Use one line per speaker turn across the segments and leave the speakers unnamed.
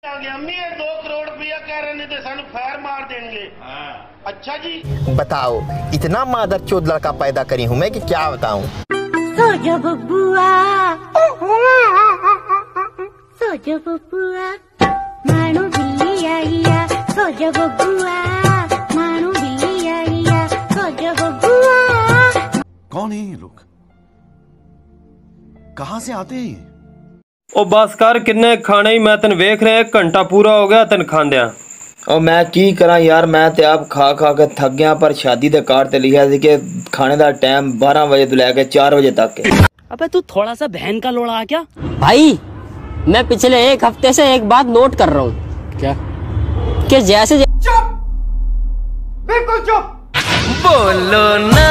अम्मी 2 करोड़ रुपया कह रहे नहीं थे सानू फैर मार देंगे। अच्छा जी
बताओ, इतना मादर चोद लड़का पैदा करी हूँ मैं कि क्या बताऊँ।
सोजो बबुआ, सोजो बबुआ, मानो बिल्ली आइया, सोजो बबुआ, मानो बिल्ली आइया, सोजो बबुआ।
कौन है ये लोग, कहाँ से आते हैं?
ओ बस कर, किन्ने खाने ही मैं तेन वेख रहा, 1 घंटा पूरा हो गया तेन खांदिया।
और मैं की करा यार, मैं ते आप खा खा के थक गया। पर शादी दे कार्ड ते लिखा सी कि खाने का टाइम 12 बजे तो लेके 4 बजे तक है।
अबे तू थोड़ा सा बहन का लोड़ा आ क्या?
भाई मैं पिछले 1 हफ्ते से एक बात नोट कर रहा हूँ। क्या? कि जैसे
चुप, बिल्कुल चुप।
बोलो ना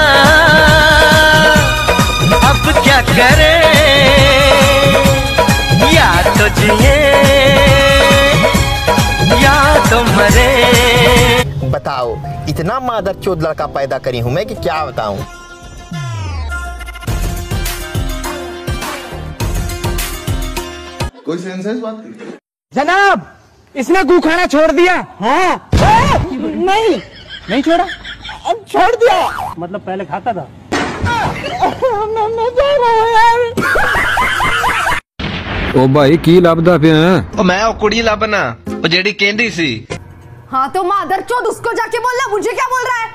अब क्या करें, या तो जिए या तो मरे। बताओ, इतना मादर चोद लड़का पैदा करी हूँ मैं कि क्या बताऊं।
कोई सेंस है इस बात की?
जनाब, इसने गू खाना छोड़ दिया। हाँ नहीं छोड़ा, अब छोड़ दिया। मतलब पहले खाता था। मैं जा रहा हूं यार।
ओ भाई की लभदा पिया है?
ओ मैं ओ कुड़ी लभना, ओ जेडी कहंदी सी।
हाँ तो मादरचोद उसको जाके बोलना, मुझे क्या बोल रहा है।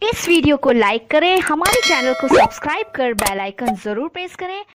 इस वीडियो को लाइक करें, हमारे चैनल को सब्सक्राइब कर बेल आइकन जरूर प्रेस करें